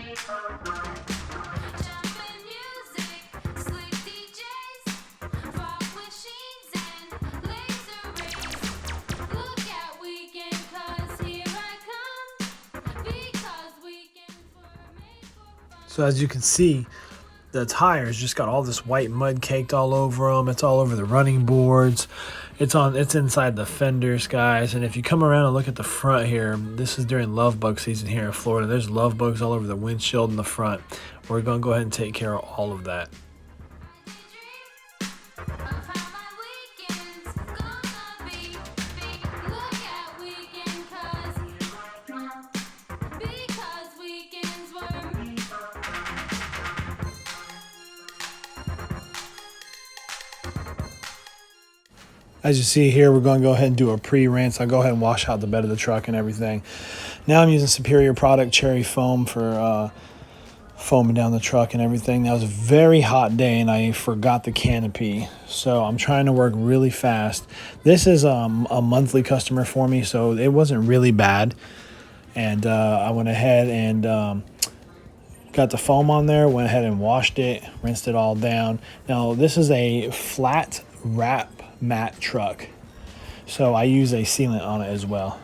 Jumpin' music, slick DJs, fog machines and laser rays. Look at weekend, 'cause here I come. Because weekends were made for fun. So as you can see, the tires just got all this white mud caked all over them. It's all over the running boards. It's inside the fenders, guys. And if you come around and look at the front here, this is during love bug season here in Florida. There's love bugs all over the windshield in the front. We're going to go ahead and take care of all of that. Of how my weekend's gonna be. Look at weekend, 'cause because weekends were. As you see here, we're going to go ahead and do a pre-rinse. I'll go ahead and wash out the bed of the truck and everything. Now I'm using Superior product cherry foam for foaming down the truck and everything. That was a very hot day and I forgot the canopy. So I'm trying to work really fast. This is a monthly customer for me, so it wasn't really bad. And I went ahead and got the foam on there, went ahead and washed it, rinsed it all down. Now this is a flat wrap matte truck, so I use a sealant on it as well.